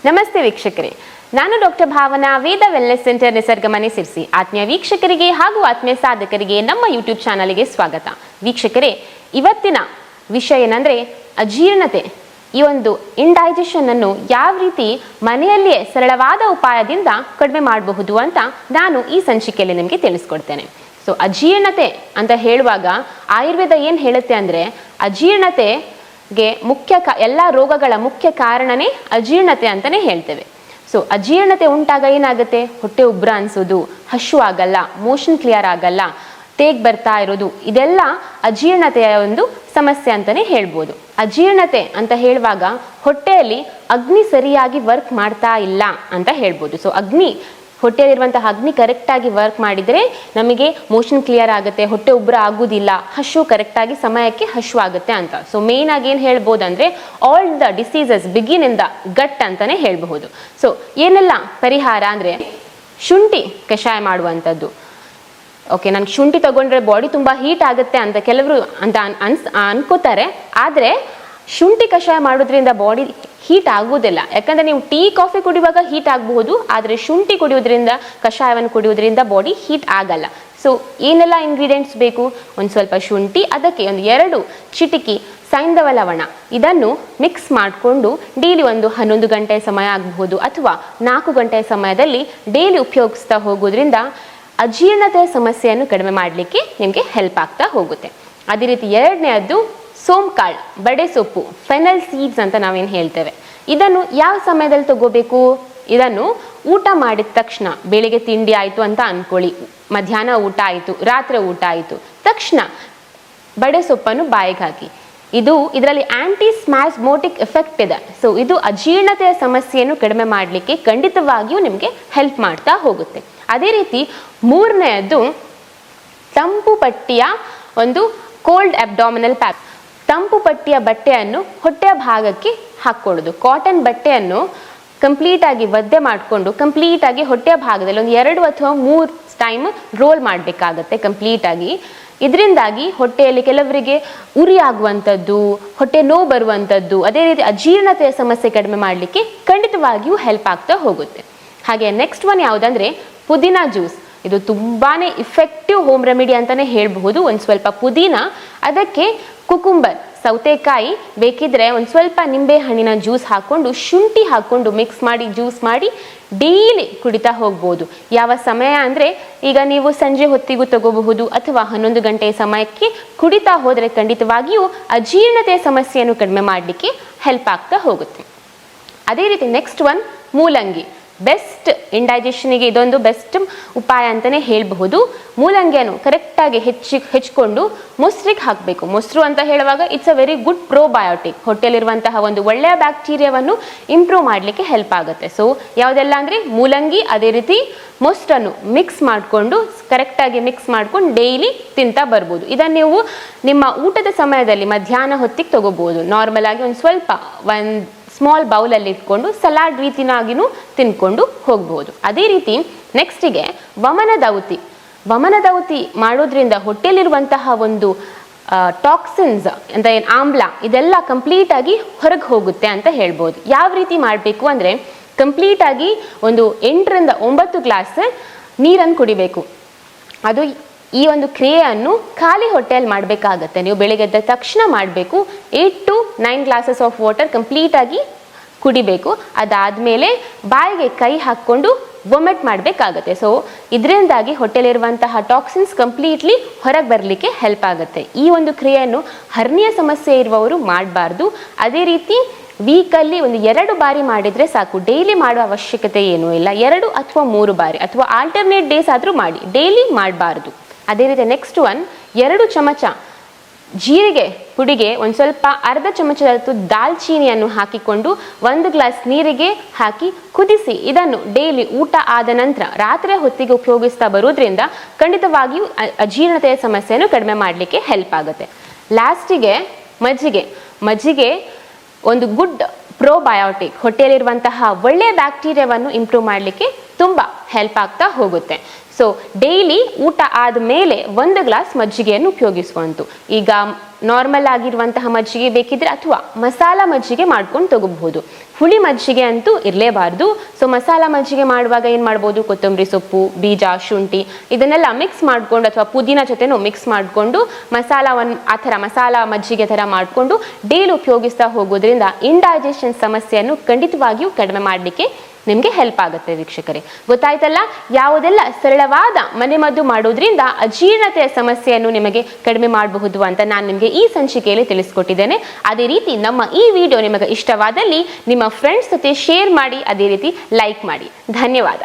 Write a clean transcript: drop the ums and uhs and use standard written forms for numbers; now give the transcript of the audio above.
ನಮಸ್ತೆ ವೀಕ್ಷಕರೇ, ನಾನು ಡಾಕ್ಟರ್ ಭಾವನಾ, ವೇದ ವೆಲ್ನೆಸ್ ಸೆಂಟರ್ ನಿಸರ್ಗಮನೆ ಸಿರ್ಸಿ. ಆತ್ಮೀಯ ವೀಕ್ಷಕರಿಗೆ ಹಾಗೂ ಆತ್ಮೀಯ ಸಾಧಕರಿಗೆ ನಮ್ಮ ಯೂಟ್ಯೂಬ್ ಚಾನಲ್ಗೆ ಸ್ವಾಗತ. ವೀಕ್ಷಕರೇ, ಇವತ್ತಿನ ವಿಷಯ ಏನಂದ್ರೆ ಅಜೀರ್ಣತೆ. ಈ ಒಂದು ಇಂಡೈಜೆಷನ್ ಅನ್ನು ಯಾವ ರೀತಿ ಮನೆಯಲ್ಲಿಯೇ ಸರಳವಾದ ಉಪಾಯದಿಂದ ಕಡಿಮೆ ಮಾಡಬಹುದು ಅಂತ ನಾನು ಈ ಸಂಚಿಕೆಯಲ್ಲಿ ನಿಮಗೆ ತಿಳಿಸ್ಕೊಡ್ತೇನೆ. ಸೊ ಅಜೀರ್ಣತೆ ಅಂತ ಹೇಳುವಾಗ ಆಯುರ್ವೇದ ಏನು ಹೇಳುತ್ತೆ ಅಂದರೆ, ಅಜೀರ್ಣತೆಗೆ ಎಲ್ಲ ರೋಗಗಳ ಮುಖ್ಯ ಕಾರಣನೇ ಅಜೀರ್ಣತೆ ಅಂತಲೇ ಹೇಳ್ತೇವೆ. ಸೊ ಅಜೀರ್ಣತೆ ಉಂಟಾಗ ಏನಾಗುತ್ತೆ? ಹೊಟ್ಟೆ ಉಬ್ರ ಅನ್ಸೋದು, ಹಶು ಆಗಲ್ಲ, ಮೋಷನ್ ಕ್ಲಿಯರ್ ಆಗಲ್ಲ, ತೇಗ್ ಬರ್ತಾ ಇರೋದು, ಇದೆಲ್ಲ ಅಜೀರ್ಣತೆಯ ಒಂದು ಸಮಸ್ಯೆ ಅಂತಲೇ ಹೇಳ್ಬೋದು. ಅಜೀರ್ಣತೆ ಅಂತ ಹೇಳುವಾಗ ಹೊಟ್ಟೆಯಲ್ಲಿ ಅಗ್ನಿ ಸರಿಯಾಗಿ ವರ್ಕ್ ಮಾಡ್ತಾ ಇಲ್ಲ ಅಂತ ಹೇಳ್ಬೋದು. ಸೊ ಹೊಟ್ಟೆಯಲ್ಲಿರುವಂತಹ ಅಗ್ನಿ ಕರೆಕ್ಟಾಗಿ ವರ್ಕ್ ಮಾಡಿದರೆ ನಮಗೆ ಮೋಷನ್ ಕ್ಲಿಯರ್ ಆಗುತ್ತೆ, ಹೊಟ್ಟೆ ಉಬ್ರ ಆಗುವುದಿಲ್ಲ, ಹಶು ಕರೆಕ್ಟಾಗಿ ಸಮಯಕ್ಕೆ ಹಶು ಆಗುತ್ತೆ ಅಂತ. ಸೊ ಮೇನ್ ಆಗಿ ಏನು ಹೇಳ್ಬೋದು ಅಂದರೆ, all the diseases begin in the gut ಅಂತಲೇ ಹೇಳಬಹುದು. ಸೊ ಏನೆಲ್ಲ ಪರಿಹಾರ ಅಂದರೆ, ಶುಂಠಿ ಕಷಾಯ ಮಾಡುವಂಥದ್ದು. ಓಕೆ, ನನಗೆ ಶುಂಠಿ ತಗೊಂಡ್ರೆ ಬಾಡಿ ತುಂಬ ಹೀಟ್ ಆಗುತ್ತೆ ಅಂತ ಕೆಲವರು ಅನ್ಕೋತಾರೆ. ಆದರೆ ಶುಂಠಿ ಕಷಾಯ ಮಾಡೋದ್ರಿಂದ ಬಾಡಿ ಹೀಟ್ ಆಗುವುದಿಲ್ಲ. ಯಾಕಂದರೆ ನೀವು ಟೀ ಕಾಫಿ ಕುಡಿಯುವಾಗ ಹೀಟ್ ಆಗಬಹುದು, ಆದರೆ ಶುಂಠಿ ಕುಡಿಯೋದ್ರಿಂದ, ಕಷಾಯವನ್ನು ಕುಡಿಯೋದ್ರಿಂದ ಬಾಡಿ ಹೀಟ್ ಆಗಲ್ಲ. ಸೊ ಏನೆಲ್ಲ ಇಂಗ್ರೀಡಿಯೆಂಟ್ಸ್ ಬೇಕು? ಒಂದು ಸ್ವಲ್ಪ ಶುಂಠಿ, ಅದಕ್ಕೆ ಒಂದು 2 ಚಿಟಿಕೆ ಸೈಂಧವ ಲವಣ, ಇದನ್ನು ಮಿಕ್ಸ್ ಮಾಡಿಕೊಂಡು ಡೈಲಿ ಒಂದು 11 ಗಂಟೆ ಸಮಯ ಆಗಬಹುದು ಅಥವಾ 4 ಗಂಟೆ ಸಮಯದಲ್ಲಿ ಡೈಲಿ ಉಪಯೋಗಿಸ್ತಾ ಹೋಗೋದ್ರಿಂದ ಅಜೀರ್ಣತೆಯ ಸಮಸ್ಯೆಯನ್ನು ಕಡಿಮೆ ಮಾಡಲಿಕ್ಕೆ ನಿಮಗೆ ಹೆಲ್ಪ್ ಆಗ್ತಾ ಹೋಗುತ್ತೆ. ಅದೇ ರೀತಿ 2ನೇದ್ದು ಸೋಂಕಾಳು, ಬಡೆ ಸೊಪ್ಪು, ಫೆನಲ್ ಸೀಡ್ಸ್ ಅಂತ ನಾವೇನು ಹೇಳ್ತೇವೆ. ಇದನ್ನು ಯಾವ ಸಮಯದಲ್ಲಿ ತಗೋಬೇಕು? ಇದನ್ನು ಊಟ ಮಾಡಿದ ತಕ್ಷಣ, ಬೆಳಿಗ್ಗೆ ತಿಂಡಿ ಆಯಿತು ಅಂತ ಅಂದ್ಕೊಳ್ಳಿ, ಮಧ್ಯಾಹ್ನ ಊಟ ಆಯಿತು, ರಾತ್ರಿ ಊಟ ಆಯಿತು, ತಕ್ಷಣ ಬಡೆ ಸೊಪ್ಪನ್ನು ಬಾಯಿಗೆ ಹಾಕಿ. ಇದರಲ್ಲಿ ಆಂಟಿ ಸ್ಪ್ಯಾಸ್ಮೋಟಿಕ್ ಎಫೆಕ್ಟ್ ಇದೆ. ಸೊ ಇದು ಅಜೀರ್ಣತೆಯ ಸಮಸ್ಯೆಯನ್ನು ಕಡಿಮೆ ಮಾಡಲಿಕ್ಕೆ ಖಂಡಿತವಾಗಿಯೂ ನಿಮಗೆ ಹೆಲ್ಪ್ ಮಾಡ್ತಾ ಹೋಗುತ್ತೆ. ಅದೇ ರೀತಿ 3ನೇದ್ದು ತಂಪು ಪಟ್ಟಿಯ ಒಂದು ಕೋಲ್ಡ್ ಅಬ್ಡಾಮಿನಲ್ ಪ್ಯಾಕ್. ತಂಪು ಪಟ್ಟಿಯ ಬಟ್ಟೆಯನ್ನು ಹೊಟ್ಟೆಯ ಭಾಗಕ್ಕೆ ಹಾಕ್ಕೊಳ್ಳೋದು. ಕಾಟನ್ ಬಟ್ಟೆಯನ್ನು ಕಂಪ್ಲೀಟಾಗಿ ಒದ್ದೆ ಮಾಡಿಕೊಂಡು ಕಂಪ್ಲೀಟಾಗಿ ಹೊಟ್ಟೆಯ ಭಾಗದಲ್ಲಿ ಒಂದು 2 ಅಥವಾ 3 ಟೈಮ್ ರೋಲ್ ಮಾಡಬೇಕಾಗತ್ತೆ ಕಂಪ್ಲೀಟಾಗಿ. ಇದರಿಂದಾಗಿ ಹೊಟ್ಟೆಯಲ್ಲಿ ಕೆಲವರಿಗೆ ಉರಿ ಆಗುವಂಥದ್ದು, ಹೊಟ್ಟೆ ನೋವು ಬರುವಂಥದ್ದು, ಅದೇ ರೀತಿ ಅಜೀರ್ಣತೆಯ ಸಮಸ್ಯೆ ಕಡಿಮೆ ಮಾಡಲಿಕ್ಕೆ ಖಂಡಿತವಾಗಿಯೂ ಹೆಲ್ಪ್ ಆಗ್ತಾ ಹೋಗುತ್ತೆ. ಹಾಗೆ ನೆಕ್ಸ್ಟ್ ಒನ್ ಯಾವುದಂದರೆ ಪುದೀನ ಜ್ಯೂಸ್. ಇದು ತುಂಬಾ ಇಫೆಕ್ಟಿವ್ ಹೋಮ್ ರೆಮಿಡಿ ಅಂತಲೇ ಹೇಳಬಹುದು. ಒಂದು ಸ್ವಲ್ಪ ಪುದೀನ, ಅದಕ್ಕೆ ಕುಕುಂಬರ್, ಸೌತೆಕಾಯಿ, ಬೇಕಿದ್ರೆ ಒಂದು ಸ್ವಲ್ಪ ನಿಂಬೆ ಹಣ್ಣಿನ ಜ್ಯೂಸ್ ಹಾಕ್ಕೊಂಡು, ಶುಂಠಿ ಹಾಕ್ಕೊಂಡು ಮಿಕ್ಸ್ ಮಾಡಿ ಜ್ಯೂಸ್ ಮಾಡಿ ಡೈಲಿ ಕುಡಿತಾ ಹೋಗ್ಬೋದು. ಯಾವ ಸಮಯ ಅಂದರೆ, ಈಗ ನೀವು ಸಂಜೆ ಹೊತ್ತಿಗೂ ತಗೋಬಹುದು ಅಥವಾ 11 ಗಂಟೆ ಸಮಯಕ್ಕೆ ಕುಡಿತಾ ಹೋದರೆ ಖಂಡಿತವಾಗಿಯೂ ಅಜೀರ್ಣತೆಯ ಸಮಸ್ಯೆಯನ್ನು ಕಡಿಮೆ ಮಾಡಲಿಕ್ಕೆ ಹೆಲ್ಪ್ ಆಗ್ತಾ ಹೋಗುತ್ತೆ. ಅದೇ ರೀತಿ ನೆಕ್ಸ್ಟ್ ಒನ್ ಮೂಲಂಗಿ. ಬೆಸ್ಟ್ ಇಂಡೈಜೆಷನ್ಗೆ ಇದೊಂದು ಬೆಸ್ಟ್ ಉಪಾಯ ಅಂತಲೇ ಹೇಳಬಹುದು. ಮೂಲಂಗಿಯನ್ನು ಕರೆಕ್ಟಾಗಿ ಹೆಚ್ಚಿಕೊಂಡು ಮೊಸರಿಗೆ ಹಾಕಬೇಕು. ಮೊಸರು ಅಂತ ಹೇಳುವಾಗ it's a very good probiotic. ಹೊಟ್ಟೆಯಲ್ಲಿರುವಂತಹ ಒಂದು ಒಳ್ಳೆಯ ಬ್ಯಾಕ್ಟೀರಿಯಾವನ್ನು ಇಂಪ್ರೂವ್ ಮಾಡಲಿಕ್ಕೆ ಹೆಲ್ಪ್ ಆಗುತ್ತೆ. ಸೊ ಯಾವುದೆಲ್ಲ ಅಂದರೆ ಮೂಲಂಗಿ, ಅದೇ ರೀತಿ ಮೊಸರನ್ನು ಮಿಕ್ಸ್ ಮಾಡಿಕೊಂಡು ಕರೆಕ್ಟಾಗಿ ಮಿಕ್ಸ್ ಮಾಡ್ಕೊಂಡು ಡೈಲಿ ತಿಂತಾ ಬರ್ಬೋದು. ಇದನ್ನು ನೀವು ನಿಮ್ಮ ಊಟದ ಸಮಯದಲ್ಲಿ ಮಧ್ಯಾಹ್ನ ಹೊತ್ತಿಗೆ ತಗೋಬೋದು. ನಾರ್ಮಲ್ ಆಗಿ ಒಂದು ಸ್ವಲ್ಪ ಸ್ಮಾಲ್ ಬೌಲಲ್ಲಿ ಇಟ್ಕೊಂಡು ಸಲಾಡ್ ರೀತಿನಾಗಿನೂ ತಿನ್ಕೊಂಡು ಹೋಗ್ಬೋದು. ಅದೇ ರೀತಿ ನೆಕ್ಸ್ಟಿಗೆ ವಮನದೌತಿ ಮಾಡೋದ್ರಿಂದ ಹೊಟ್ಟೆಯಲ್ಲಿರುವಂತಹ ಒಂದು ಟಾಕ್ಸಿನ್ಸ್ ಅಂತ ಏನು ಆಮ್ಲ, ಇದೆಲ್ಲ ಕಂಪ್ಲೀಟಾಗಿ ಹೊರಗೆ ಹೋಗುತ್ತೆ ಅಂತ ಹೇಳ್ಬೋದು. ಯಾವ ರೀತಿ ಮಾಡಬೇಕು ಅಂದರೆ, ಕಂಪ್ಲೀಟಾಗಿ ಒಂದು 8 ರಿಂದ 9 ಗ್ಲಾಸ್ ನೀರನ್ನು ಕುಡಿಬೇಕು. ಅದು ಈ ಒಂದು ಕ್ರಿಯೆಯನ್ನು ಖಾಲಿ ಹೊಟ್ಟೆಯಲ್ಲಿ ಮಾಡಬೇಕಾಗತ್ತೆ. ನೀವು ಬೆಳಿಗ್ಗೆ ಎದ್ದ ತಕ್ಷಣ ಮಾಡಬೇಕು. 8 to 9 ಗ್ಲಾಸಸ್ ಆಫ್ ವಾಟರ್ ಕಂಪ್ಲೀಟಾಗಿ ಕುಡಿಬೇಕು. ಅದಾದಮೇಲೆ ಬಾಯಿಗೆ ಕೈ ಹಾಕ್ಕೊಂಡು ವೊಮಿಟ್ ಮಾಡಬೇಕಾಗತ್ತೆ. ಸೊ ಇದರಿಂದಾಗಿ ಹೊಟ್ಟೆಲಿರುವಂತಹ ಟಾಕ್ಸಿನ್ಸ್ ಕಂಪ್ಲೀಟ್ಲಿ ಹೊರಗೆ ಬರಲಿಕ್ಕೆ ಹೆಲ್ಪ್ ಆಗುತ್ತೆ. ಈ ಒಂದು ಕ್ರಿಯೆಯನ್ನು ಹರ್ನಿಯ ಸಮಸ್ಯೆ ಇರುವವರು ಮಾಡಬಾರ್ದು. ಅದೇ ರೀತಿ ವೀಕಲ್ಲಿ ಒಂದು 2 ಬಾರಿ ಮಾಡಿದರೆ ಸಾಕು. ಡೈಲಿ ಮಾಡುವ ಅವಶ್ಯಕತೆ ಏನೂ ಇಲ್ಲ. 2 ಅಥವಾ 3 ಬಾರಿ ಅಥವಾ ಆಲ್ಟರ್ನೇಟ್ ಡೇಸ್ ಆದರೂ ಮಾಡಿ, ಡೈಲಿ ಮಾಡಬಾರ್ದು. ಅದೇ ರೀತಿ ನೆಕ್ಸ್ಟ್ ಒನ್ 2 ಚಮಚ ಜೀರಿಗೆ ಪುಡಿಗೆ ಒಂದು ಸ್ವಲ್ಪ ಅರ್ಧ ಚಮಚದಷ್ಟು ದಾಲ್ಚೀನಿಯನ್ನು ಹಾಕಿಕೊಂಡು 1 ಗ್ಲಾಸ್ ನೀರಿಗೆ ಹಾಕಿ ಕುದಿಸಿ ಇದನ್ನು ಡೈಲಿ ಊಟ ಆದ ನಂತರ ರಾತ್ರಿ ಹೊತ್ತಿಗೆ ಉಪಯೋಗಿಸ್ತಾ ಬರೋದ್ರಿಂದ ಖಂಡಿತವಾಗಿಯೂ ಅಜೀರ್ಣತೆಯ ಸಮಸ್ಯೆಯನ್ನು ಕಡಿಮೆ ಮಾಡಲಿಕ್ಕೆ ಹೆಲ್ಪ್ ಆಗುತ್ತೆ. ಲಾಸ್ಟಿಗೆ ಮಜ್ಜಿಗೆ ಒಂದು ಗುಡ್ ಪ್ರೋಬಯೋಟಿಕ್. ಹೊಟ್ಟೆಯಲ್ಲಿರುವಂತಹ ಒಳ್ಳೆಯ ಬ್ಯಾಕ್ಟೀರಿಯಾವನ್ನು ಇಂಪ್ರೂವ್ ಮಾಡಲಿಕ್ಕೆ ತುಂಬ ಹೆಲ್ಪ್ ಆಗ್ತಾ ಹೋಗುತ್ತೆ. ಸೊ ಡೈಲಿ ಊಟ ಆದಮೇಲೆ 1 ಗ್ಲಾಸ್ ಮಜ್ಜಿಗೆಯನ್ನು ಉಪಯೋಗಿಸುವಂತು. ಈಗ ನಾರ್ಮಲ್ ಆಗಿರುವಂತಹ ಮಜ್ಜಿಗೆ ಬೇಕಿದ್ರೆ ಅಥವಾ ಮಸಾಲ ಮಜ್ಜಿಗೆ ಮಾಡ್ಕೊಂಡು ತಗೋಬಹುದು. ಹುಳಿ ಮಜ್ಜಿಗೆ ಅಂತೂ ಇರಲೇಬಾರ್ದು. ಸೊ ಮಸಾಲ ಮಜ್ಜಿಗೆ ಮಾಡುವಾಗ ಏನು ಮಾಡ್ಬೋದು, ಕೊತ್ತಂಬರಿ ಸೊಪ್ಪು, ಬೀಜ, ಶುಂಠಿ ಇದನ್ನೆಲ್ಲ ಮಿಕ್ಸ್ ಮಾಡಿಕೊಂಡು ಅಥವಾ ಪುದೀನ ಜೊತೆನೂ ಮಿಕ್ಸ್ ಮಾಡಿಕೊಂಡು ಆ ಥರ ಮಸಾಲ ಮಜ್ಜಿಗೆ ಥರ ಮಾಡಿಕೊಂಡು ಡೈಲಿ ಉಪಯೋಗಿಸ್ತಾ ಹೋಗೋದ್ರಿಂದ ಇಂಡೈಜೆಷನ್ ಸಮಸ್ಯೆಯನ್ನು ಖಂಡಿತವಾಗಿಯೂ ಕಡಿಮೆ ಮಾಡಲಿಕ್ಕೆ ನಿಮಗೆ ಹೆಲ್ಪ್ ಆಗುತ್ತೆ ವೀಕ್ಷಕರೇ. ಗೊತ್ತಾಯ್ತಲ್ಲ, ಯಾವುದೆಲ್ಲ ಸರಳವಾದ ಮನೆಮದ್ದು ಮಾಡೋದ್ರಿಂದ ಅಜೀರ್ಣತೆಯ ಸಮಸ್ಯೆಯನ್ನು ನಿಮಗೆ ಕಡಿಮೆ ಮಾಡಬಹುದು ಅಂತ ನಾನು ನಿಮಗೆ ಈ ಸಂಚಿಕೆಯಲ್ಲಿ ತಿಳಿಸ್ಕೊಟ್ಟಿದ್ದೇನೆ. ಅದೇ ರೀತಿ ನಮ್ಮ ಈ ವಿಡಿಯೋ ನಿಮಗೆ ಇಷ್ಟವಾದಲ್ಲಿ ನಿಮ್ಮ ಫ್ರೆಂಡ್ಸ್ ಜೊತೆ ಶೇರ್ ಮಾಡಿ, ಅದೇ ರೀತಿ ಲೈಕ್ ಮಾಡಿ. ಧನ್ಯವಾದ.